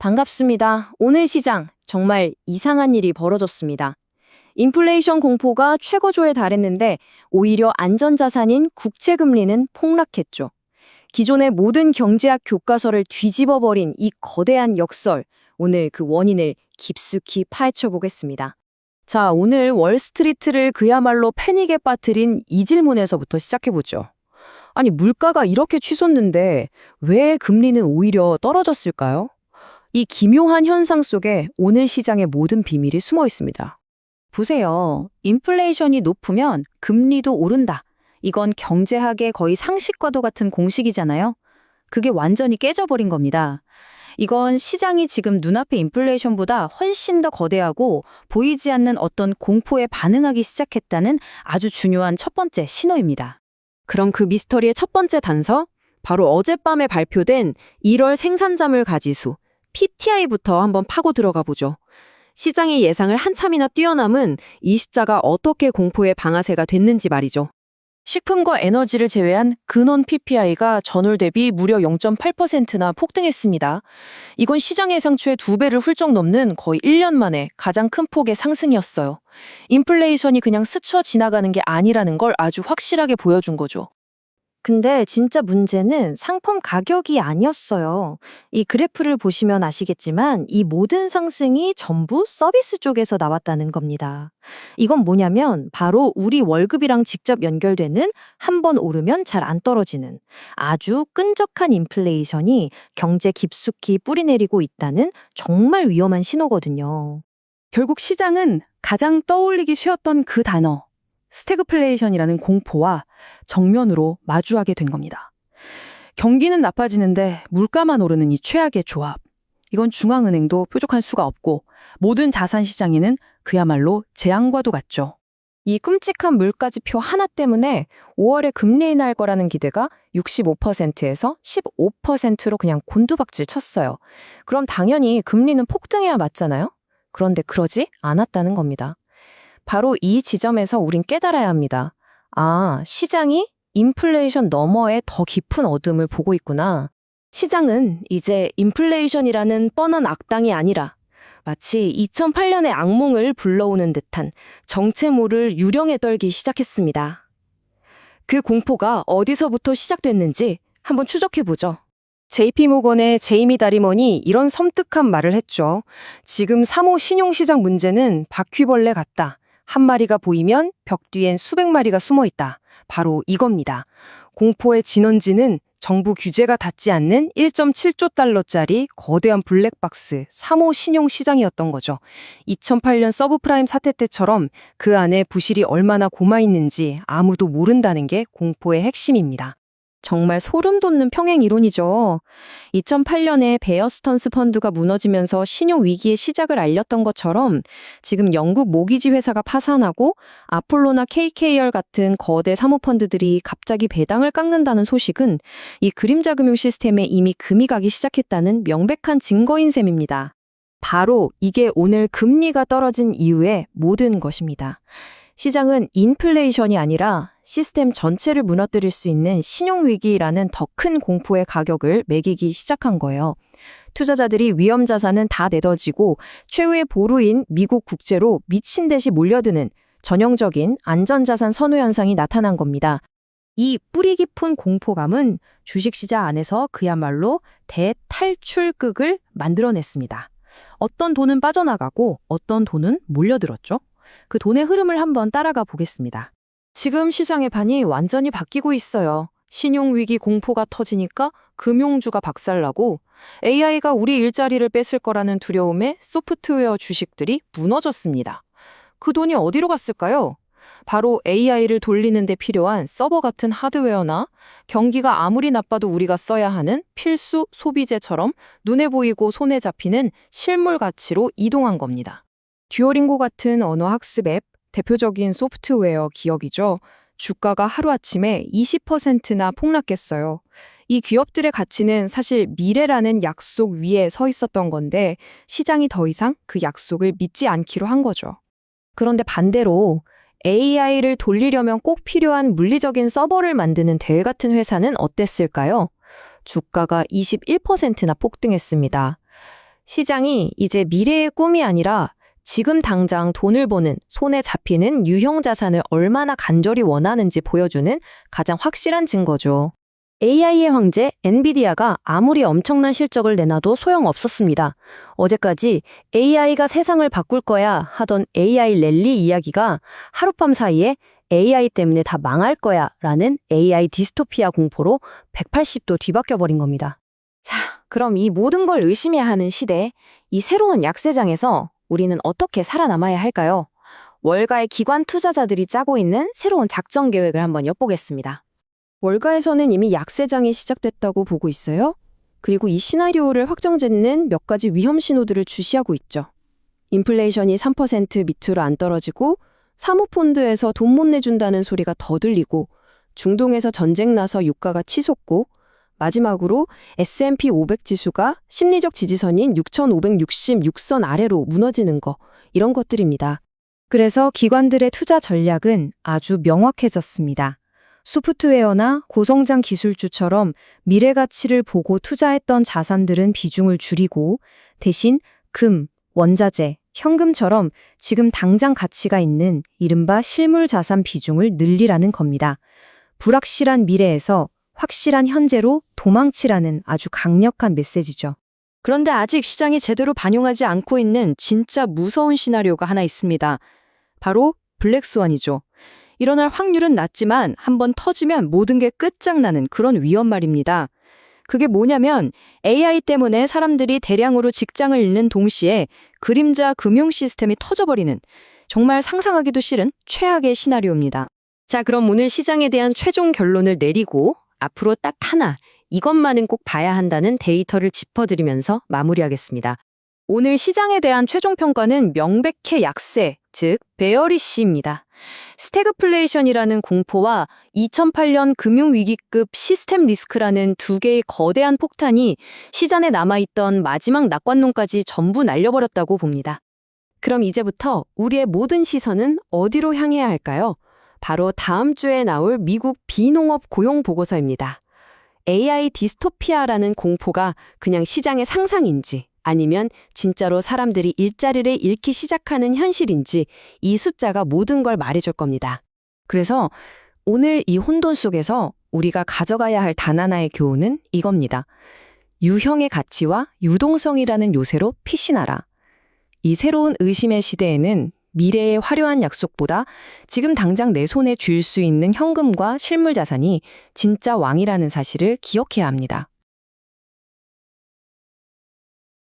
반갑습니다. 오늘 시장 정말 이상한 일이 벌어졌습니다. 인플레이션 공포가 최고조에 달했는데 오히려 안전자산인 국채금리는 폭락했죠. 기존의 모든 경제학 교과서를 뒤집어버린 이 거대한 역설, 오늘 그 원인을 깊숙이 파헤쳐 보겠습니다. 자, 오늘 월스트리트를 그야말로 패닉에 빠뜨린 이 질문에서부터 시작해보죠. 아니, 물가가 이렇게 치솟는데 왜 금리는 오히려 떨어졌을까요? 이 기묘한 현상 속에 오늘 시장의 모든 비밀이 숨어 있습니다. 보세요. 인플레이션이 높으면 금리도 오른다. 이건 경제학의 거의 상식과도 같은 공식이잖아요. 그게 완전히 깨져버린 겁니다. 이건 시장이 지금 눈앞의 인플레이션보다 훨씬 더 거대하고 보이지 않는 어떤 공포에 반응하기 시작했다는 아주 중요한 첫 번째 신호입니다. 그럼 그 미스터리의 첫 번째 단서? 바로 어젯밤에 발표된 1월 생산자물 가지수, PPI부터 한번 파고 들어가 보죠. 시장의 예상을 한참이나 뛰어넘은 이 숫자가 어떻게 공포의 방아쇠가 됐는지 말이죠. 식품과 에너지를 제외한 근원 PPI가 전월 대비 무려 0.8%나 폭등했습니다. 이건 시장 예상치의 2배를 훌쩍 넘는 거의 1년 만에 가장 큰 폭의 상승이었어요. 인플레이션이 그냥 스쳐 지나가는 게 아니라는 걸 아주 확실하게 보여준 거죠. 근데 진짜 문제는 상품 가격이 아니었어요. 이 그래프를 보시면 아시겠지만 이 모든 상승이 전부 서비스 쪽에서 나왔다는 겁니다. 이건 뭐냐면 바로 우리 월급이랑 직접 연결되는 한 번 오르면 잘 안 떨어지는 아주 끈적한 인플레이션이 경제 깊숙이 뿌리내리고 있다는 정말 위험한 신호거든요. 결국 시장은 가장 떠올리기 쉬웠던 그 단어, 스태그플레이션이라는 공포와 정면으로 마주하게 된 겁니다. 경기는 나빠지는데 물가만 오르는 이 최악의 조합. 이건 중앙은행도 뾰족한 수가 없고 모든 자산 시장에는 그야말로 재앙과도 같죠. 이 끔찍한 물가지표 하나 때문에 5월에 금리 인하할 거라는 기대가 65%에서 15%로 그냥 곤두박질 쳤어요. 그럼 당연히 금리는 폭등해야 맞잖아요? 그런데 그러지 않았다는 겁니다. 바로 이 지점에서 우린 깨달아야 합니다. 아, 시장이 인플레이션 너머의 더 깊은 어둠을 보고 있구나. 시장은 이제 인플레이션이라는 뻔한 악당이 아니라 마치 2008년의 악몽을 불러오는 듯한 정체모를 유령에 떨기 시작했습니다. 그 공포가 어디서부터 시작됐는지 한번 추적해보죠. JP모건의 제이미 다리먼이 이런 섬뜩한 말을 했죠. 지금 3호 신용시장 문제는 바퀴벌레 같다. 한 마리가 보이면 벽 뒤엔 수백 마리가 숨어 있다. 바로 이겁니다. 공포의 진원지는 정부 규제가 닿지 않는 1.7조 달러짜리 거대한 블랙박스 3호 신용시장이었던 거죠. 2008년 서브프라임 사태 때처럼 그 안에 부실이 얼마나 고마있는지 아무도 모른다는 게 공포의 핵심입니다. 정말 소름 돋는 평행 이론이죠. 2008년에 베어 스턴스 펀드가 무너지면서 신용 위기의 시작을 알렸던 것처럼 지금 영국 모기지 회사가 파산하고 아폴로나 KKR 같은 거대 사모펀드들이 갑자기 배당을 깎는다는 소식은 이 그림자 금융 시스템에 이미 금이 가기 시작했다는 명백한 증거인 셈입니다. 바로 이게 오늘 금리가 떨어진 이유의 모든 것입니다. 시장은 인플레이션이 아니라 시스템 전체를 무너뜨릴 수 있는 신용위기라는 더 큰 공포의 가격을 매기기 시작한 거예요. 투자자들이 위험 자산은 다 내던지고 최후의 보루인 미국 국채로 미친 듯이 몰려드는 전형적인 안전자산 선호 현상이 나타난 겁니다. 이 뿌리 깊은 공포감은 주식시장 안에서 그야말로 대탈출극을 만들어냈습니다. 어떤 돈은 빠져나가고 어떤 돈은 몰려들었죠. 그 돈의 흐름을 한번 따라가 보겠습니다. 지금 시장의 판이 완전히 바뀌고 있어요. 신용위기 공포가 터지니까 금융주가 박살나고 AI가 우리 일자리를 뺏을 거라는 두려움에 소프트웨어 주식들이 무너졌습니다. 그 돈이 어디로 갔을까요? 바로 AI를 돌리는 데 필요한 서버 같은 하드웨어나 경기가 아무리 나빠도 우리가 써야 하는 필수 소비재처럼 눈에 보이고 손에 잡히는 실물 가치로 이동한 겁니다. 듀오링고 같은 언어 학습 앱, 대표적인 소프트웨어 기업이죠. 주가가 하루아침에 20%나 폭락했어요. 이 기업들의 가치는 사실 미래라는 약속 위에 서 있었던 건데 시장이 더 이상 그 약속을 믿지 않기로 한 거죠. 그런데 반대로 AI를 돌리려면 꼭 필요한 물리적인 서버를 만드는 델 같은 회사는 어땠을까요? 주가가 21%나 폭등했습니다. 시장이 이제 미래의 꿈이 아니라 지금 당장 돈을 버는, 손에 잡히는 유형 자산을 얼마나 간절히 원하는지 보여주는 가장 확실한 증거죠. AI의 황제 엔비디아가 아무리 엄청난 실적을 내놔도 소용없었습니다. 어제까지 AI가 세상을 바꿀 거야 하던 AI 랠리 이야기가 하룻밤 사이에 AI 때문에 다 망할 거야 라는 AI 디스토피아 공포로 180도 뒤바뀌어 버린 겁니다. 자, 그럼 이 모든 걸 의심해야 하는 시대, 이 새로운 약세장에서 우리는 어떻게 살아남아야 할까요? 월가의 기관 투자자들이 짜고 있는 새로운 작전 계획을 한번 엿보겠습니다. 월가에서는 이미 약세장이 시작됐다고 보고 있어요. 그리고 이 시나리오를 확정짓는 몇 가지 위험 신호들을 주시하고 있죠. 인플레이션이 3% 밑으로 안 떨어지고 사모펀드에서 돈 못 내준다는 소리가 더 들리고 중동에서 전쟁 나서 유가가 치솟고 마지막으로 S&P 500 지수가 심리적 지지선인 6,566선 아래로 무너지는 거, 이런 것들입니다. 그래서 기관들의 투자 전략은 아주 명확해졌습니다. 소프트웨어나 고성장 기술주처럼 미래 가치를 보고 투자했던 자산들은 비중을 줄이고 대신 금, 원자재, 현금처럼 지금 당장 가치가 있는 이른바 실물 자산 비중을 늘리라는 겁니다. 불확실한 미래에서 확실한 현재로 도망치라는 아주 강력한 메시지죠. 그런데 아직 시장이 제대로 반영하지 않고 있는 진짜 무서운 시나리오가 하나 있습니다. 바로 블랙스완이죠. 일어날 확률은 낮지만 한번 터지면 모든 게 끝장나는 그런 위험 말입니다. 그게 뭐냐면 AI 때문에 사람들이 대량으로 직장을 잃는 동시에 그림자 금융 시스템이 터져버리는 정말 상상하기도 싫은 최악의 시나리오입니다. 자, 그럼 오늘 시장에 대한 최종 결론을 내리고 앞으로 딱 하나, 이것만은 꼭 봐야 한다는 데이터를 짚어드리면서 마무리하겠습니다. 오늘 시장에 대한 최종 평가는 명백해 약세, 즉 베어리시입니다. 스태그플레이션이라는 공포와 2008년 금융위기급 시스템 리스크라는 두 개의 거대한 폭탄이 시장에 남아있던 마지막 낙관론까지 전부 날려버렸다고 봅니다. 그럼 이제부터 우리의 모든 시선은 어디로 향해야 할까요? 바로 다음 주에 나올 미국 비농업 고용 보고서입니다. AI 디스토피아라는 공포가 그냥 시장의 상상인지 아니면 진짜로 사람들이 일자리를 잃기 시작하는 현실인지 이 숫자가 모든 걸 말해줄 겁니다. 그래서 오늘 이 혼돈 속에서 우리가 가져가야 할 단 하나의 교훈은 이겁니다. 유형의 가치와 유동성이라는 요새로 피신하라. 이 새로운 의심의 시대에는 미래의 화려한 약속보다 지금 당장 내 손에 쥘 수 있는 현금과 실물 자산이 진짜 왕이라는 사실을 기억해야 합니다.